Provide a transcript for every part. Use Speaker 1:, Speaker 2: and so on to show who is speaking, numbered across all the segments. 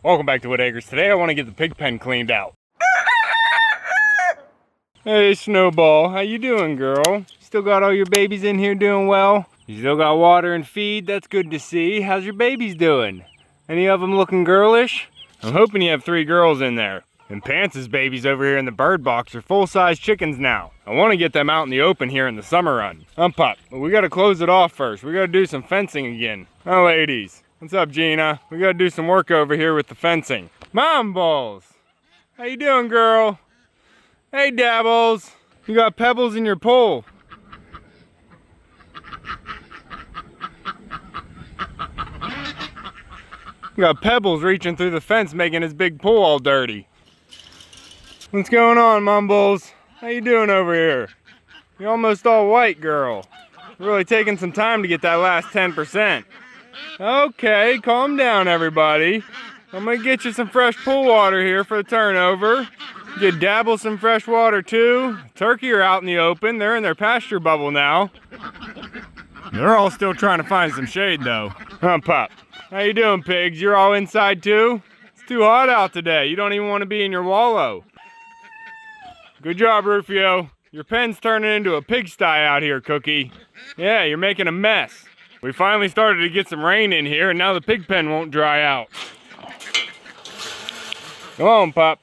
Speaker 1: Welcome back to Whitt Acres. Today I want to get the pig pen cleaned out. Hey Snowball, how you doing, girl? Still got all your babies in here doing well? You still got water and feed? That's good to see. How's your babies doing? Any of them looking girlish? I'm hoping you have 3 girls in there. And Pants's babies over here in the bird box are full-size chickens now. I want to get them out in the open here in the summer run. Pup, but we got to close it off first. We got to do some fencing again. Oh, ladies. What's up, Gina? We got to do some work over here with the fencing. Mom balls. How you doing, girl? Hey, Dabbles. You got pebbles in your pole. You got pebbles reaching through the fence, making his big pole all dirty. What's going on, Mumbles? How you doing over here? You're almost all white, girl. Really taking some time to get that last 10%. Okay, calm down, everybody. I'm gonna get you some fresh pool water here for the turnover. Get Dabble some fresh water too. Turkey are out in the open. They're in their pasture bubble now. They're all still trying to find some shade though. Pup. How you doing, pigs? You're all inside too? It's too hot out today. You don't even want to be in your wallow. Good job, Rufio. Your pen's turning into a pigsty out here, Cookie. Yeah, you're making a mess. We finally started to get some rain in here, and now the pig pen won't dry out. Come on, Pup.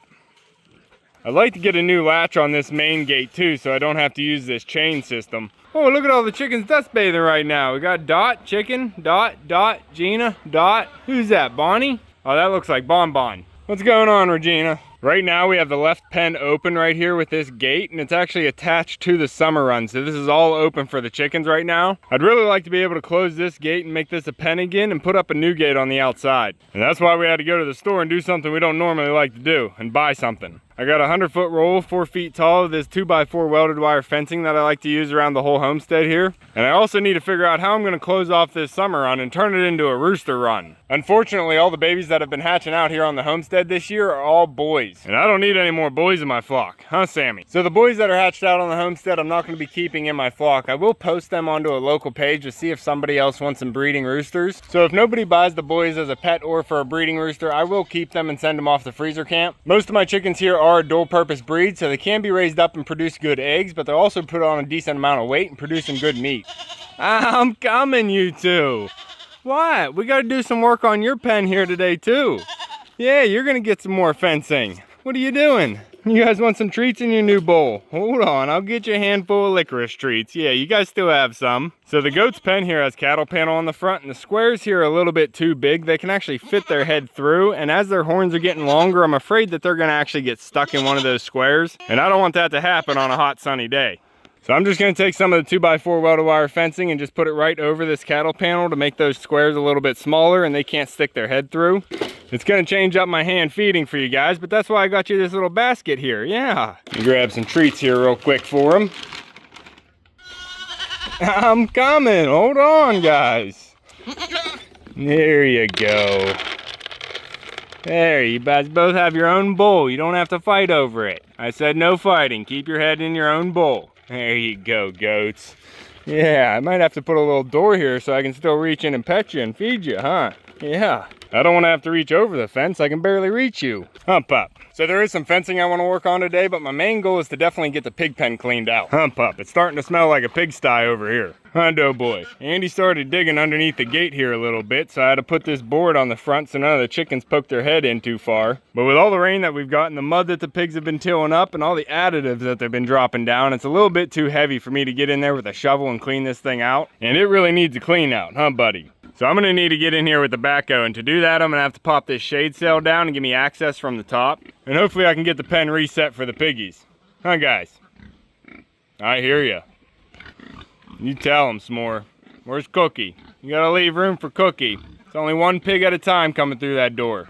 Speaker 1: I'd like to get a new latch on this main gate too, so I don't have to use this chain system. Oh, look at all the chickens dust bathing right now. We got Dot, Chicken, Dot, Gina, Dot. Who's that, Bonnie? Oh, that looks like Bonbon. What's going on, Regina? Right now we have the left pen open right here with this gate, and it's actually attached to the summer run, so this is all open for the chickens right now. I'd really like to be able to close this gate and make this a pen again and put up a new gate on the outside. And that's why we had to go to the store and do something we don't normally like to do, and buy something. I got a 100-foot roll, 4 feet tall, of this 2x4 welded wire fencing that I like to use around the whole homestead here. And I also need to figure out how I'm going to close off this summer run and turn it into a rooster run. Unfortunately, all the babies that have been hatching out here on the homestead this year are all boys. And I don't need any more boys in my flock, huh, Sammy? So the boys that are hatched out on the homestead, I'm not going to be keeping in my flock. I will post them onto a local page to see if somebody else wants some breeding roosters. So if nobody buys the boys as a pet or for a breeding rooster, I will keep them and send them off the freezer camp. Most of my chickens here are a dual purpose breed, so they can be raised up and produce good eggs, but they'll also put on a decent amount of weight and produce some good meat. I'm coming, you two. What? We got to do some work on your pen here today too. Yeah, you're gonna get some more fencing. What are you doing? You guys want some treats in your new bowl? Hold on, I'll get you a handful of licorice treats. Yeah, you guys still have some. So the goat's pen here has cattle panel on the front, and the squares here are a little bit too big. They can actually fit their head through, and as their horns are getting longer, I'm afraid that they're gonna actually get stuck in one of those squares, and I don't want that to happen on a hot sunny day. So I'm just gonna take some of the 2x4 welded wire fencing and just put it right over this cattle panel to make those squares a little bit smaller and they can't stick their head through. It's gonna change up my hand feeding for you guys, but that's why I got you this little basket here, yeah. Grab some treats here real quick for them. I'm coming, hold on guys. There you go. There, you guys both have your own bowl. You don't have to fight over it. I said no fighting, keep your head in your own bowl. There you go, goats. Yeah, I might have to put a little door here so I can still reach in and pet you and feed you, huh? Yeah. I don't want to have to reach over the fence. I can barely reach you. Pup. So there is some fencing I want to work on today, but my main goal is to definitely get the pig pen cleaned out. Pup. It's starting to smell like a pigsty over here. Hundo boy. Andy started digging underneath the gate here a little bit, so I had to put this board on the front so none of the chickens poke their head in too far. But with all the rain that we've gotten, the mud that the pigs have been tilling up, and all the additives that they've been dropping down, it's a little bit too heavy for me to get in there with a shovel and clean this thing out. And it really needs a clean out, huh, buddy? So I'm gonna need to get in here with the backhoe, and to do that I'm gonna have to pop this shade sail down and give me access from the top. And hopefully I can get the pen reset for the piggies. Huh, guys? I hear ya. You tell them, S'more. Where's Cookie? You gotta leave room for Cookie. It's only one pig at a time coming through that door.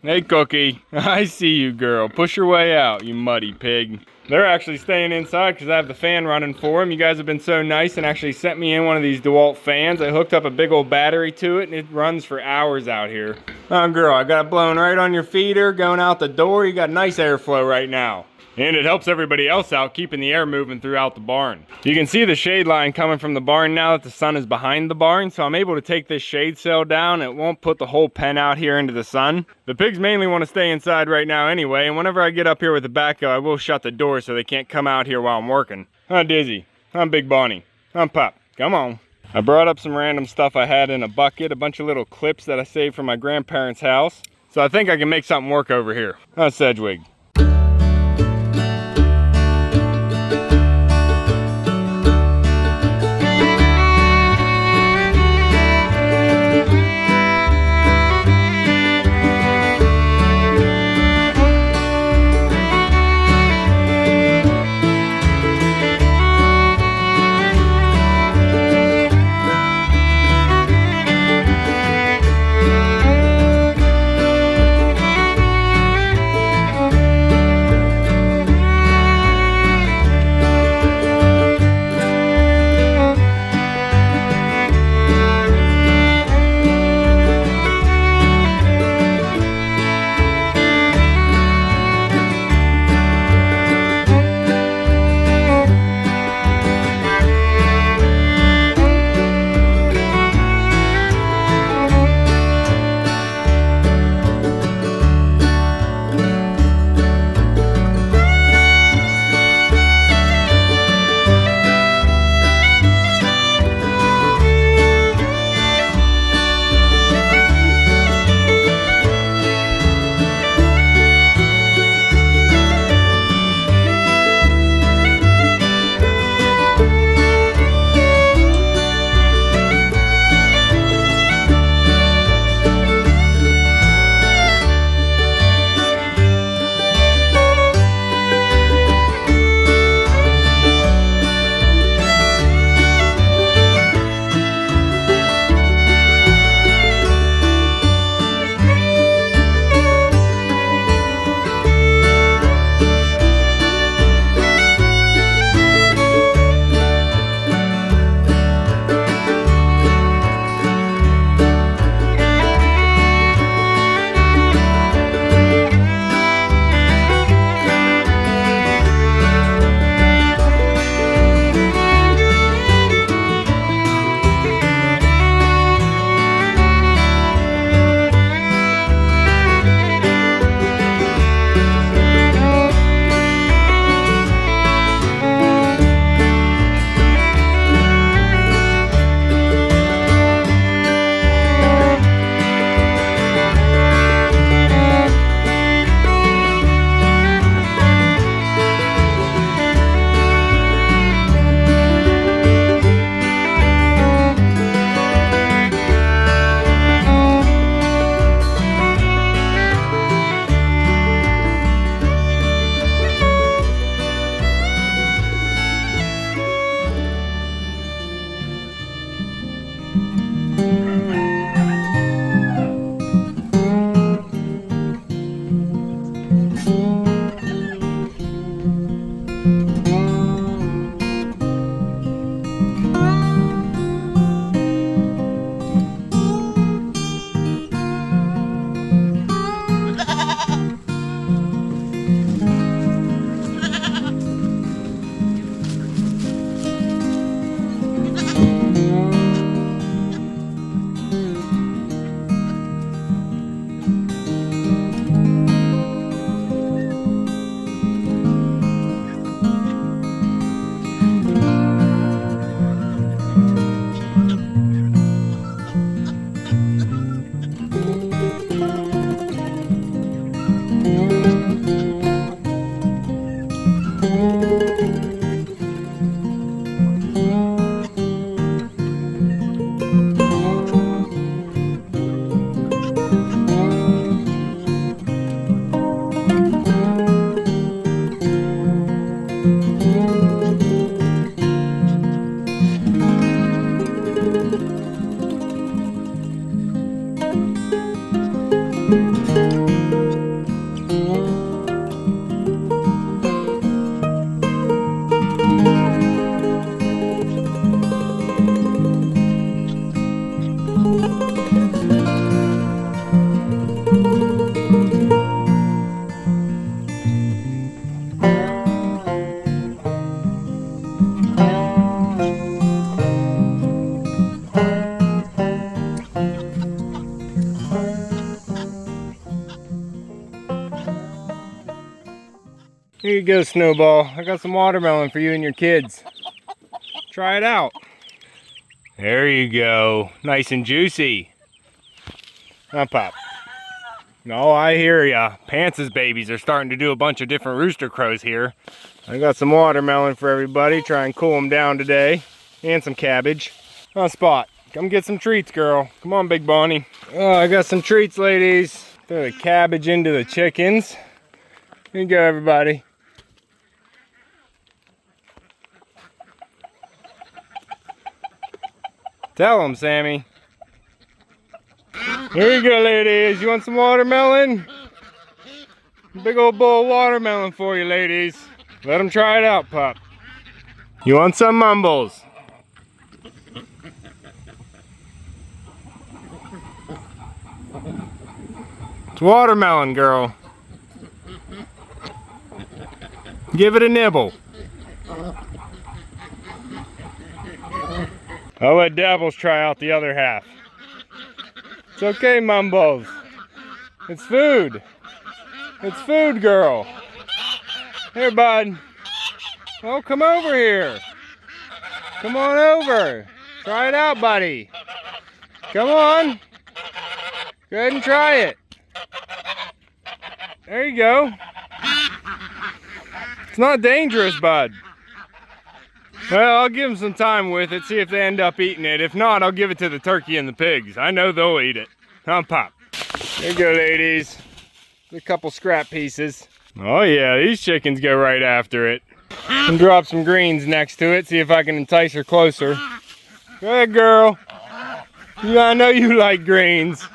Speaker 1: Hey, Cookie. I see you, girl. Push your way out, you muddy pig. They're actually staying inside because I have the fan running for them. You guys have been so nice and actually sent me in one of these DeWalt fans. I hooked up a big old battery to it and it runs for hours out here. Oh girl, I got it blowing right on your feeder, going out the door. You got nice airflow right now. And it helps everybody else out, keeping the air moving throughout the barn. You can see the shade line coming from the barn now that the sun is behind the barn, so I'm able to take this shade sail down. It won't put the whole pen out here into the sun. The pigs mainly want to stay inside right now anyway, and whenever I get up here with the backhoe, I will shut the door so they can't come out here while I'm working. Huh, Dizzy? I'm Big Bonnie. I'm Pop. Come on. I brought up some random stuff I had in a bucket, a bunch of little clips that I saved from my grandparents' house. So I think I can make something work over here. Huh, Sedgwig? Here you go, Snowball. I got some watermelon for you and your kids. Try it out. There you go. Nice and juicy. Huh, Pop? No, I hear ya. Pants's babies are starting to do a bunch of different rooster crows here. I got some watermelon for everybody. Try and cool them down today. And some cabbage. Oh, Spot, come get some treats, girl. Come on, Big Bonnie. Oh, I got some treats, ladies. Throw the cabbage into the chickens. Here you go, everybody. Tell them, Sammy. Here you go, ladies. You want some watermelon? Big old bowl of watermelon for you, ladies. Let them try it out, Pup. You want some mumbles? It's watermelon, girl. Give it a nibble. I'll let Dabbles try out the other half. It's okay, Mumbles. It's food. It's food, girl. Here, bud. Oh, come over here. Come on over. Try it out, buddy. Come on. Go ahead and try it. There you go. It's not dangerous, bud. Well, I'll give them some time with it, see if they end up eating it. If not, I'll give it to the turkey and the pigs. I know they'll eat it. Huh, Pop? There you go, ladies. A couple scrap pieces. Oh yeah, these chickens go right after it. And drop some greens next to it, see if I can entice her closer. Go ahead, girl. I know you like greens.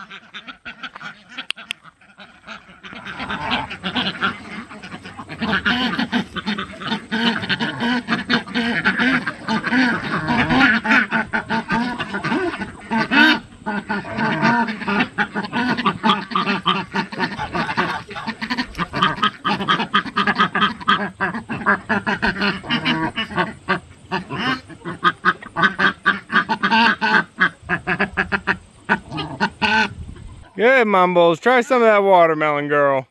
Speaker 1: Good, Mumbles. Try some of that watermelon, girl.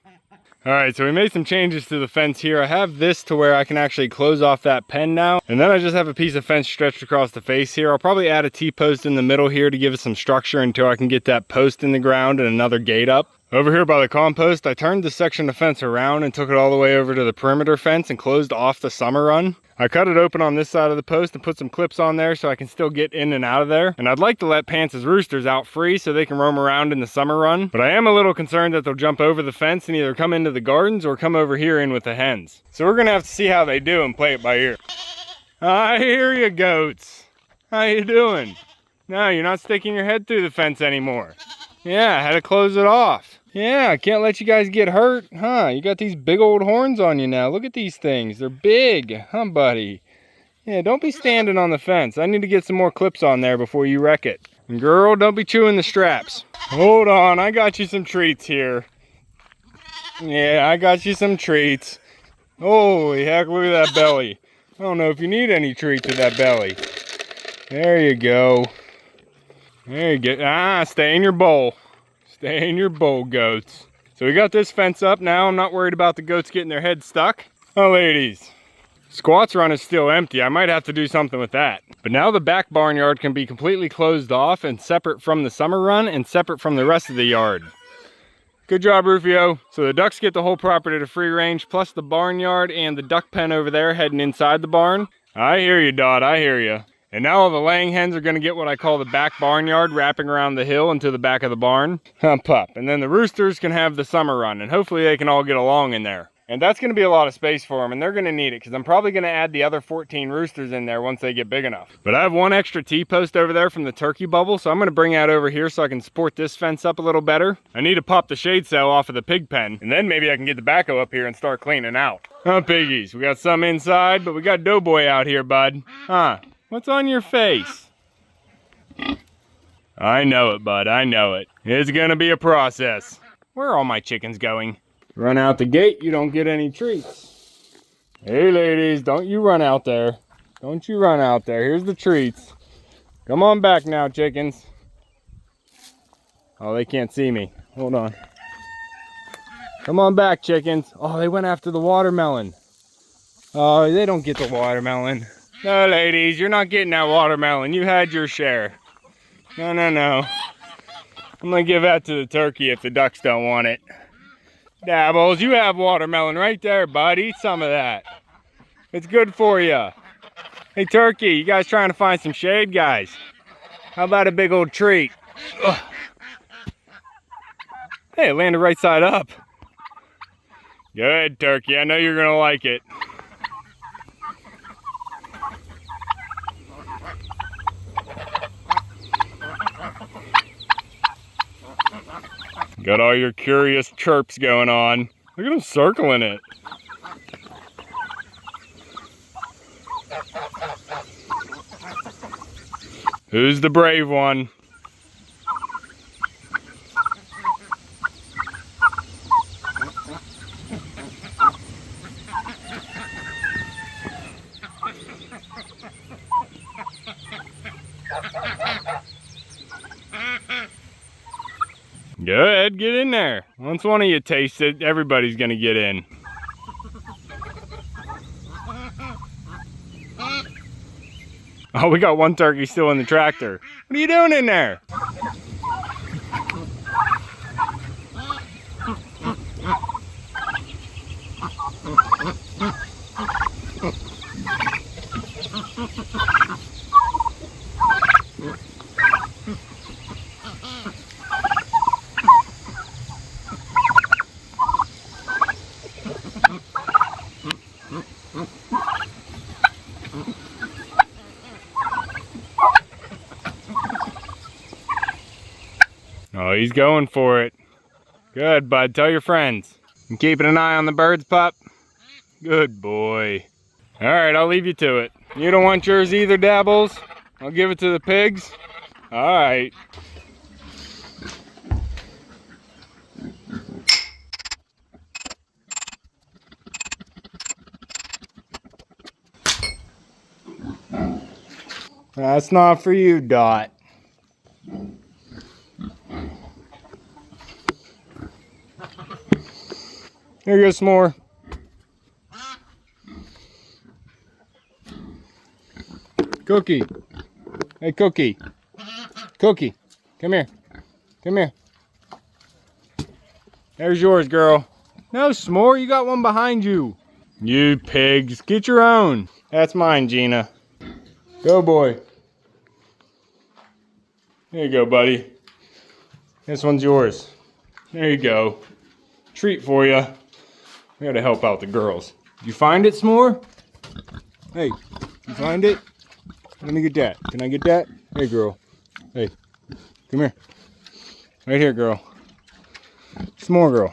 Speaker 1: Alright, so we made some changes to the fence here. I have this to where I can actually close off that pen now. And then I just have a piece of fence stretched across the face here. I'll probably add a T-post in the middle here to give it some structure until I can get that post in the ground and another gate up. Over here by the compost, I turned this section of fence around and took it all the way over to the perimeter fence and closed off the summer run. I cut it open on this side of the post and put some clips on there so I can still get in and out of there. And I'd like to let Pants's roosters out free so they can roam around in the summer run. But I am a little concerned that they'll jump over the fence and either come into the gardens or come over here in with the hens. So we're gonna have to see how they do and play it by ear. I hear you, goats. How you doing? No, you're not sticking your head through the fence anymore. Yeah, I had to close it off. Yeah, I can't let you guys get hurt. Huh, you got these big old horns on you now. Look at these things. They're big. Huh, buddy? Yeah, don't be standing on the fence. I need to get some more clips on there before you wreck it. And girl, don't be chewing the straps. Hold on, I got you some treats here. Yeah, I got you some treats. Holy heck, look at that belly. I don't know if you need any treats to that belly. There you go. There you go. Ah, stay in your bowl. Stay in your bowl, goats. So we got this fence up now. I'm not worried about the goats getting their heads stuck. Oh, ladies. Squat's run is still empty. I might have to do something with that. But now the back barnyard can be completely closed off and separate from the summer run and separate from the rest of the yard. Good job, Rufio. So the ducks get the whole property to free range, plus the barnyard and the duck pen over there heading inside the barn. I hear you, Dot. I hear you. And now all the laying hens are going to get what I call the back barnyard, wrapping around the hill into the back of the barn. Pup. And then the roosters can have the summer run, and hopefully they can all get along in there. And that's going to be a lot of space for them, and they're going to need it, because I'm probably going to add the other 14 roosters in there once they get big enough. But I have one extra T-post over there from the turkey bubble, so I'm going to bring that over here so I can support this fence up a little better. I need to pop the shade cell off of the pig pen, and then maybe I can get the backhoe up here and start cleaning out. Huh, piggies? We got some inside, but we got Doughboy out here, bud. Huh? What's on your face? I know it, bud. I know it. It's gonna be a process. Where are all my chickens going? Run out the gate, you don't get any treats. Hey, ladies, don't you run out there. Don't you run out there. Here's the treats. Come on back now, chickens. Oh, they can't see me. Hold on. Come on back, chickens. Oh, they went after the watermelon. Oh, they don't get the watermelon. No, ladies, you're not getting that watermelon. You had your share. No, no, no. I'm gonna give that to the turkey if the ducks don't want it. Dabbles, you have watermelon right there, bud. Eat some of that. It's good for you. Hey, turkey, you guys trying to find some shade, guys? How about a big old treat? Ugh. Hey, it landed right side up. Good, turkey. I know you're gonna like it. Got all your curious chirps going on. Look at him circling it. Who's the brave one? Good, get in there. Once one of you tastes it, everybody's gonna get in. Oh, we got one turkey still in the tractor. What are you doing in there? Oh, he's going for it. Good, bud. Tell your friends. I'm keeping an eye on the birds, pup. Good boy. All right, I'll leave you to it. You don't want yours either, Dabbles? I'll give it to the pigs. All right. That's not for you, Dot. Here goes some more. Cookie. Hey, Cookie. Cookie. Come here. Come here. There's yours, girl. No, s'more. You got one behind you. You pigs. Get your own. That's mine, Gina. Go, boy. There you go, buddy. This one's yours. There you go. Treat for you. We gotta help out the girls. Did you find it, s'more? Hey, you find it? Let me get that. Can I get that? Hey, girl. Hey, come here. Right here, girl. S'more, girl.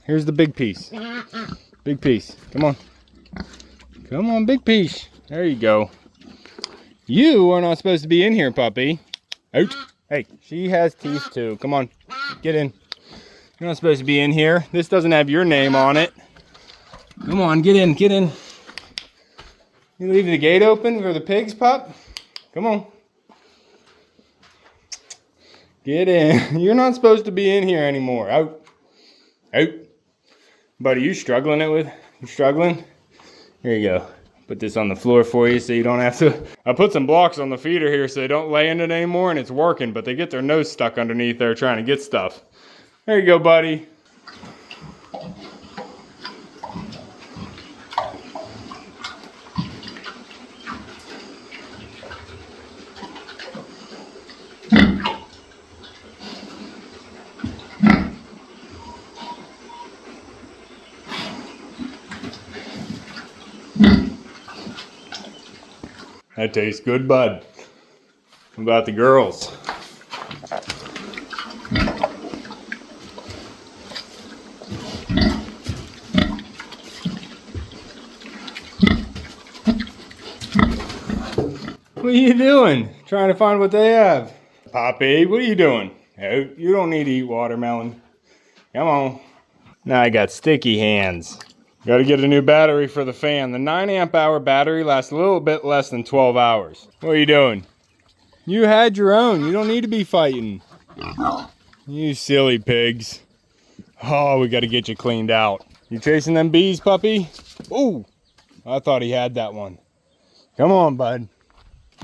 Speaker 1: Here's the big piece. Big piece. Come on. Come on, big piece. There you go. You are not supposed to be in here, puppy. Out. Hey, she has teeth too. Come on. Get in. You're not supposed to be in here. This doesn't have your name on it. Come on, get in, get in. You leave the gate open for the pigs, pup? Come on. Get in. You're not supposed to be in here anymore. Out. Out. Buddy, you struggling it with? You struggling? Here you go. Put this on the floor for you so you don't have to. I put some blocks on the feeder here so they don't lay in it anymore, and it's working, but they get their nose stuck underneath there trying to get stuff. There you go, buddy. That tastes good, bud. What about the girls? What are you doing? Trying to find what they have. Poppy, what are you doing? You don't need to eat watermelon. Come on. Now I got sticky hands. Got to get a new battery for the fan. The 9 amp hour battery lasts a little bit less than 12 hours. What are you doing? You had your own. You don't need to be fighting. You silly pigs. Oh, we got to get you cleaned out. You chasing them bees, puppy? Ooh. I thought he had that one. Come on, bud.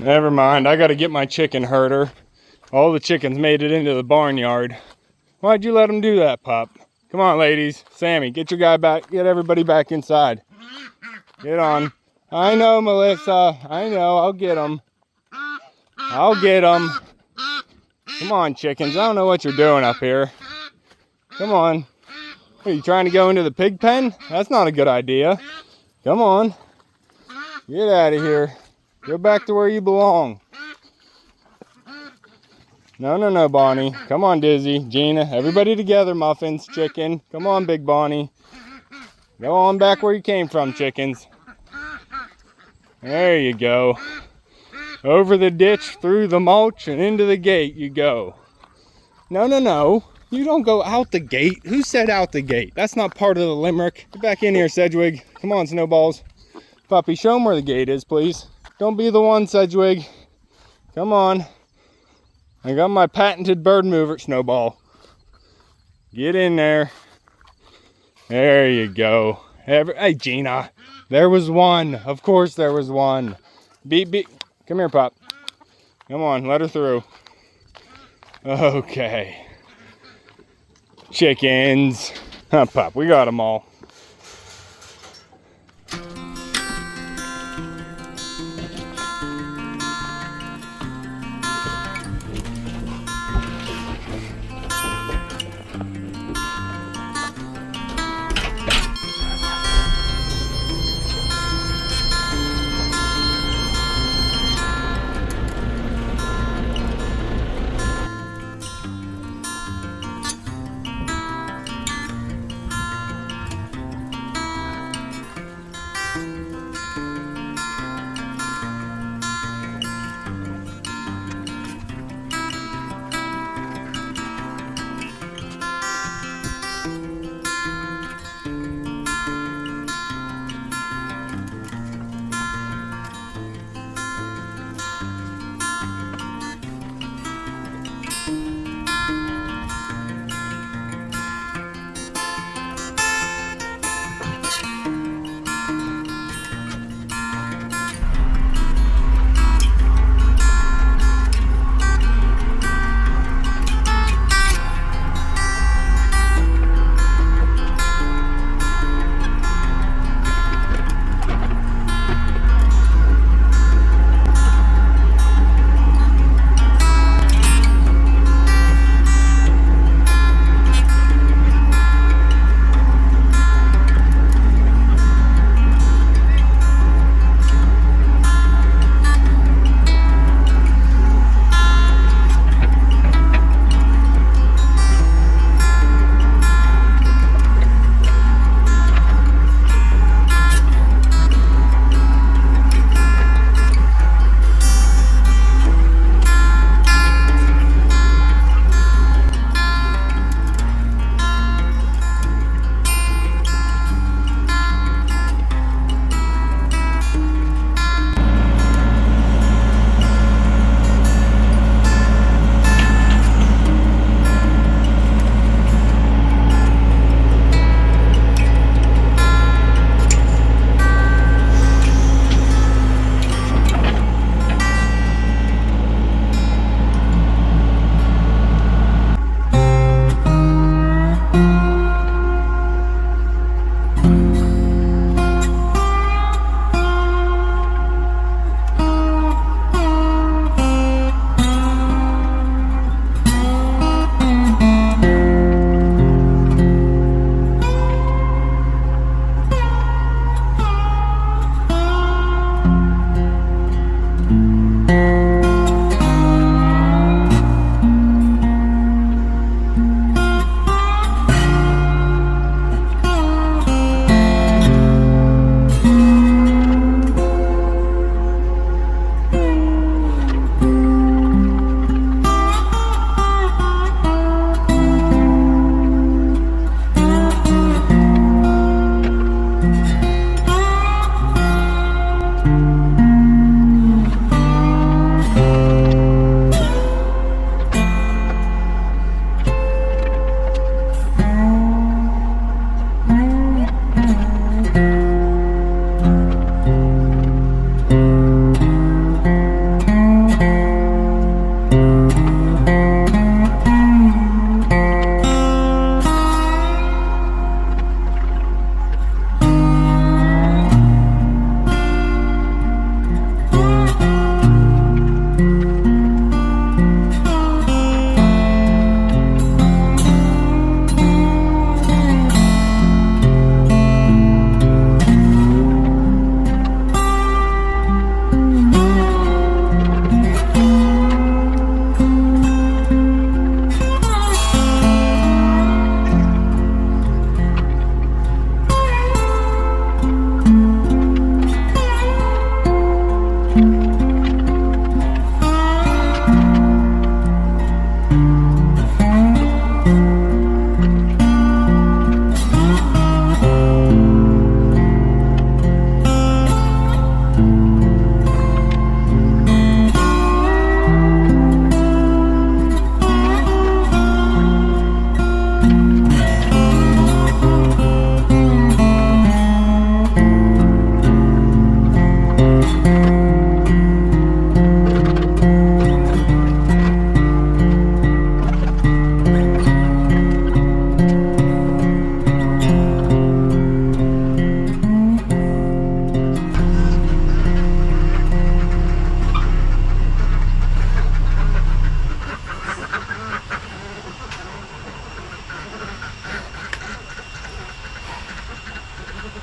Speaker 1: Never mind, I gotta get my chicken herder. All the chickens made it into the barnyard. Why'd you let them do that, pup? Come on, ladies. Sammy, get your guy back. Get everybody back inside. Get on. I know, Melissa. I know. I'll get them. I'll get them. Come on, chickens. I don't know what you're doing up here. Come on. Are you trying to go into the pig pen? That's not a good idea. Come on. Get out of here. Go back to where you belong. No, no, no, Bonnie. Come on, Dizzy, Gina. Everybody together, Muffins, chicken. Come on, Big Bonnie. Go on back where you came from, chickens. There you go. Over the ditch, through the mulch, and into the gate you go. No, no, no. You don't go out the gate. Who said out the gate? That's not part of the limerick. Get back in here, Sedgwig. Come on, Snowballs. Puppy, show them where the gate is, please. Don't be the one, Sedgwig. Come on. I got my patented bird mover, Snowball. Get in there. There you go. Hey, Gina. There was one. Of course there was one. Beep, beep. Come here, Pop. Come on, let her through. Okay. Chickens. Huh, Pop, we got them all.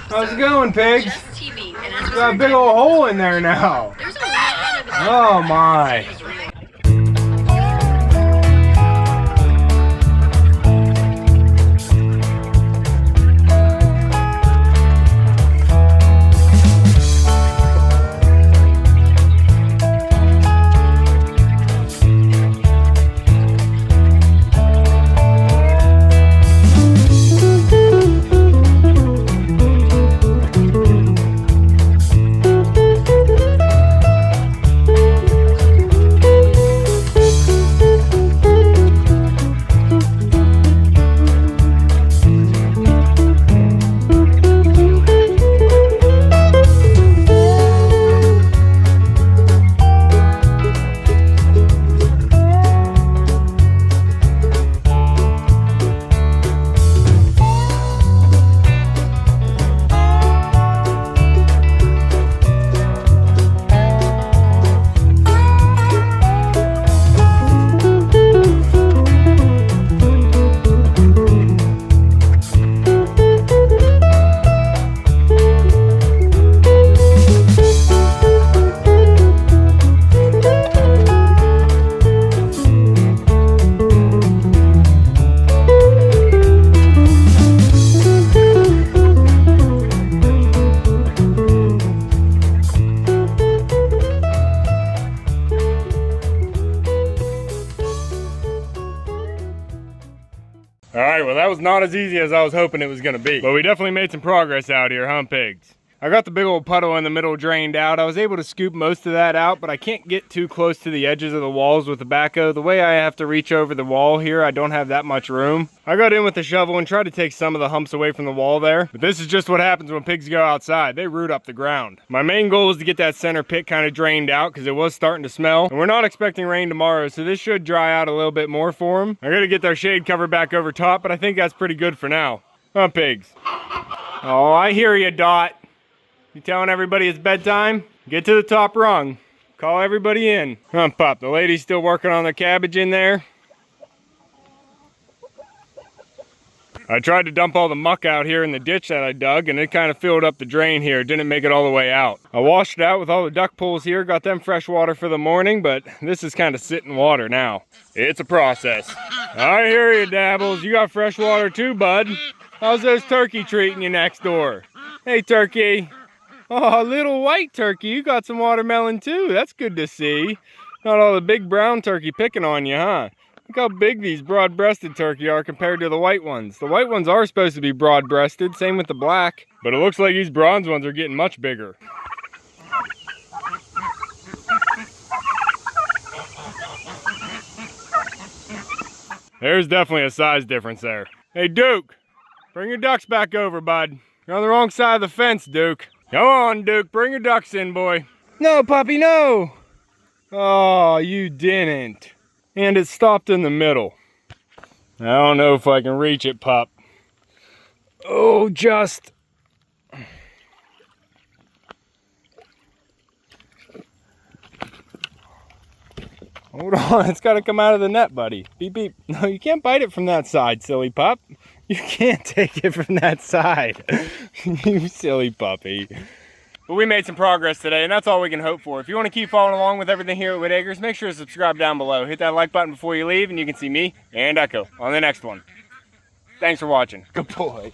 Speaker 1: How's it going, pigs? Got a big old hole in there now. Oh my. Alright, well that was not as easy as I was hoping it was going to be. But we definitely made some progress out here, huh, pigs? I got the big old puddle in the middle drained out. I was able to scoop most of that out, but I can't get too close to the edges of the walls with the backhoe. The way I have to reach over the wall here, I don't have that much room. I got in with the shovel and tried to take some of the humps away from the wall there. But this is just what happens when pigs go outside. They root up the ground. My main goal is to get that center pit kind of drained out because it was starting to smell. And we're not expecting rain tomorrow, so this should dry out a little bit more for them. I gotta get their shade cover back over top, but I think that's pretty good for now. Huh, pigs? Oh, I hear you, Dot. You telling everybody it's bedtime? Get to the top rung. Call everybody in. Huh, Pup, the lady's still working on the cabbage in there. I tried to dump all the muck out here in the ditch that I dug, and it kind of filled up the drain here. It didn't make it all the way out. I washed it out with all the duck pools here, got them fresh water for the morning, but this is kind of sitting water now. It's a process. I hear you, Dabbles. You got fresh water too, bud. How's those turkey treating you next door? Hey, turkey. Oh, little white turkey, you got some watermelon too. That's good to see. Not all the big brown turkey picking on you, huh? Look how big these broad-breasted turkey are compared to the white ones. The white ones are supposed to be broad-breasted, same with the black. But it looks like these bronze ones are getting much bigger. There's definitely a size difference there. Hey, Duke, bring your ducks back over, bud. You're on the wrong side of the fence, Duke. Come on, Duke, bring your ducks in, boy. No, puppy, no. Oh, you didn't. And it stopped in the middle. I don't know if I can reach it, pup. Oh, just. Hold on, it's got to come out of the net, buddy. Beep, beep. No, you can't bite it from that side, silly pup. You can't take it from that side. You silly puppy. But we made some progress today, and that's all we can hope for. If you want to keep following along with everything here at Whitt Acres, make sure to subscribe down below. Hit that like button before you leave, and you can see me and Echo on the next one. Thanks for watching. Good boy.